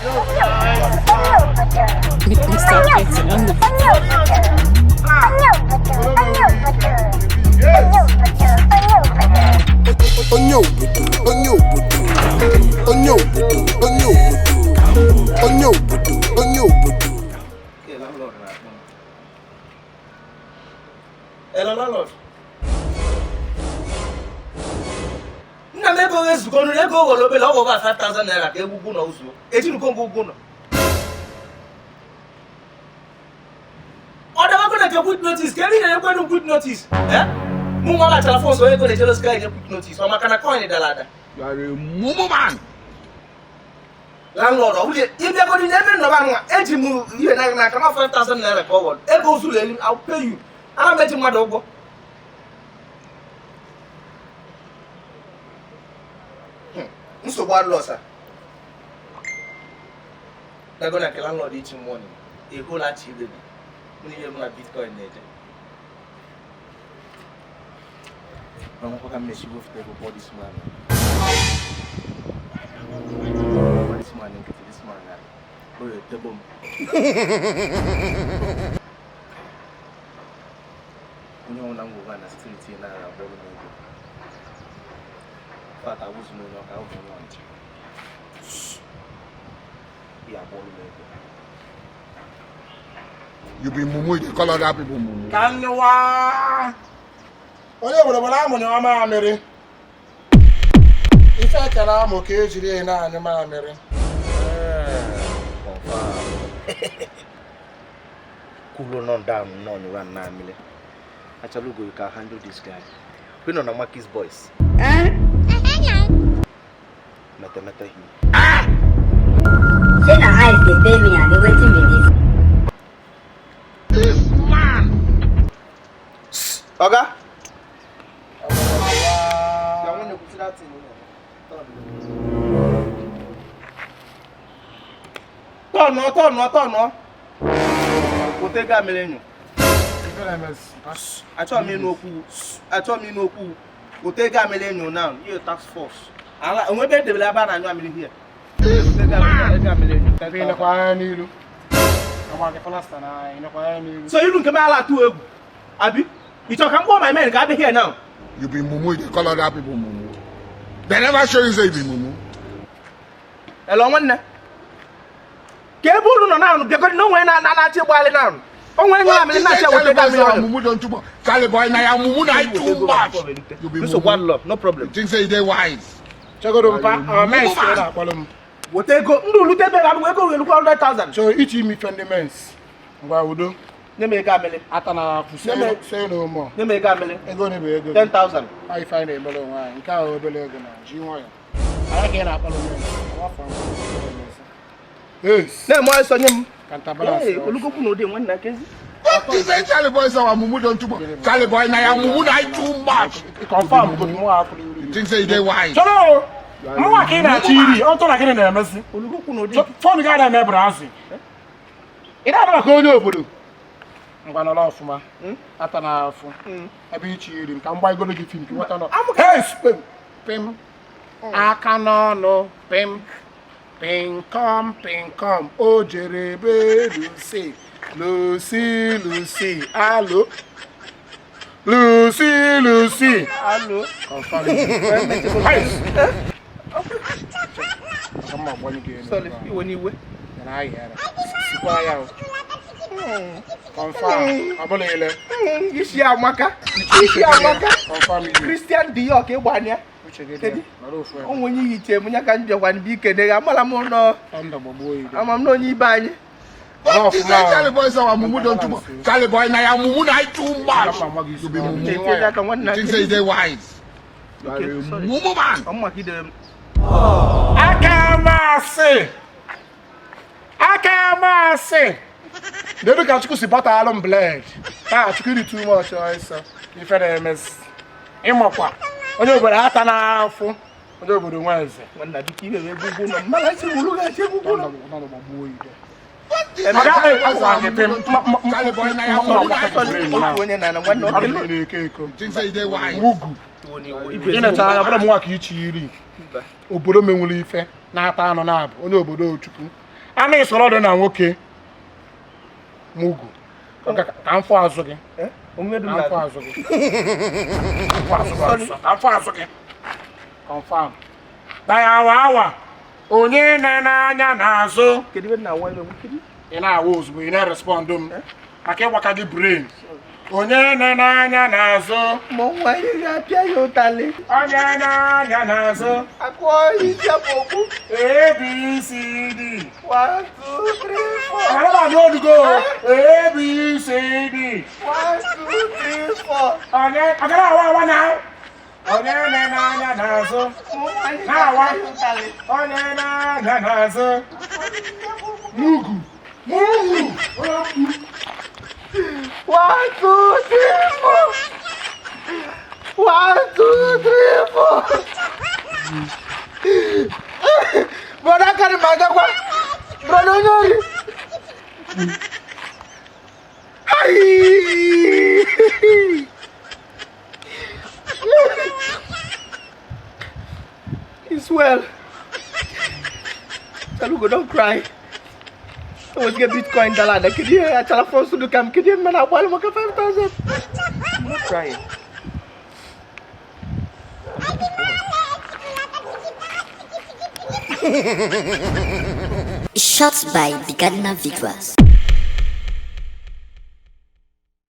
Hello, landlord. Go is going to go over 5,000 naira. They will go now. It's in Congo. Or they are going to get good notice. Can you get good notice? Eh? Mumma telephone so you go to jealous guy get good notice. Or can I coin the ladder? You are a mumu man. Landlord, if they go to never know, edgy move, you and I come off 5,000 naira forward. It goes to I'll pay you. I'll bet you my dog. So what loss? They're gonna kill landlord each morning. A whole lot of baby. We need my Bitcoin net. I'm not gonna mess you with the body man. This man and get this man. Oh, the bomb. You know, I'm going to street in a bottom. But I was no longer out of lunch. You be mumu, you call other people mumu. Can you Onye obodo bana amunye ọma amịrị. Ife kere amụ ka ejiri na anyị ma amịrị. Cool on down, no run na amịrị. Achalugo, you can handle this guy. We know Namaki's boys. Meta him. Say the eyes they pay me and they waiting with This man! Oga? Turn no. Kotega melenyo. Achọ me no ku. Kotega melenyo now. You task force. Ala onwe be debele aba na anyu amiri here. Kotega melenyo. Ina kwa nilu. Ama ke falasta na ina kwa nilu. So you don't come ala tu egu. Abi? You talk am my men ka be here now. You be mumu, you call other people mumu. They never show you say you be mumu. Hello, one. Kebulu no now because no when na che gbale now. O when na me na che Kotega me mumu don too much. Charlie boy na ya mumu na too much. You be mumu. One love, no problem. You think say they wise? Chegoro mpa, men say na kwalum. Wotego ndu lute be ga we go we 100,000. So each me 20 mens. Ngwa udo. Nyeme ga mele. Atana fusi. Say no more. Nyeme ga mele. Ego ne be ego. 10,000. I find a belo nwa. Nke a obele ego na ji nwa ya. Ara ke na kwalum men. Awa fa. Yes. Na mo so nyem. Kanta balance. Eh, olugoku no de nwanna kezi. You say Charlie boy say our mumu don too much. Charlie boy na ya mumu na too much. Confirm go mo afuri. You think say they wise? Cholo. Mo wa ke na chiri. O to na ke na emesi. Olugoku no de. Phone ga na me brazi. Ina na ko onye obodo. Ngwa no ofuma. Atana afu. Ebe ichiri m ka mgba igolo gi film ki wata no. Hey, pim. Aka no no pim. Ping come, oh Jerebe, Lucy, allo. Lucy, allo. Confirm. Come on, one again. Sorry, you anyway. And I hear it. Sikwaya. Confirm. Abolele. Isi amaka. Confirm. Christian Dior ke gbania. Onye yiche munya ka njekwa ni bi kene amala mo no. Amam no nyi ba anyi. Charlie boy say our mumu don too much. Charlie boy na ya mumu na too much. You be mumu. You think say they wise? Mumu man. Omo ki dem. Akamase. They look at you see butter alum blend. Ah, you too much so. If I miss. Imokwa. Onye obodo ata na afu. Onye obodo nwanze. Nwanna dike ibe egugu no. Mala si wulu ga se egugu no. No gbagbo ide. Charlie boy na ya mumu na onye na nwanna o kele eko. think say they wise? Mugu. Ina ta ya bụrụ mwa ka ichi iri. Obodo menwuru ife na ata anọ na abụ. Onye obodo Chukwu. Ana isoro do na nwoke. Mugu. Ka mfo azu gị. Omume dum Mfo azu gị. Mfo azu gị. Confirm. Dayawa. Onye na-anya n'azụ. Kedu ebe na-awa iwe kedu? Ị na-awa ozugbo ị na-respond m. Maka ịgbaka gị brain. Onye na-anya n'azụ. Mo nwa ihe ga-apịa ya ụtalị. Onye na-anya n'azụ. Akwọ isi apokwu. ABCD. 1 2 3 4. Araba no go. ABCD. 1 2 3 4. Onye agara awa now. Onye na-anya n'azụ. Na-awa ụtalị. onye na-anya n'azụ. Mugu. 1 2 3 4. 1 2 3 4. Brother carry my dog. Brother Onye. Hi. It's well. Achalugo, don't cry. I was get Bitcoin dollar. Can you hear Achalugo to do cam? Can you man? I want to 5,000. I'm not crying. Shots by the Gardener Victoires.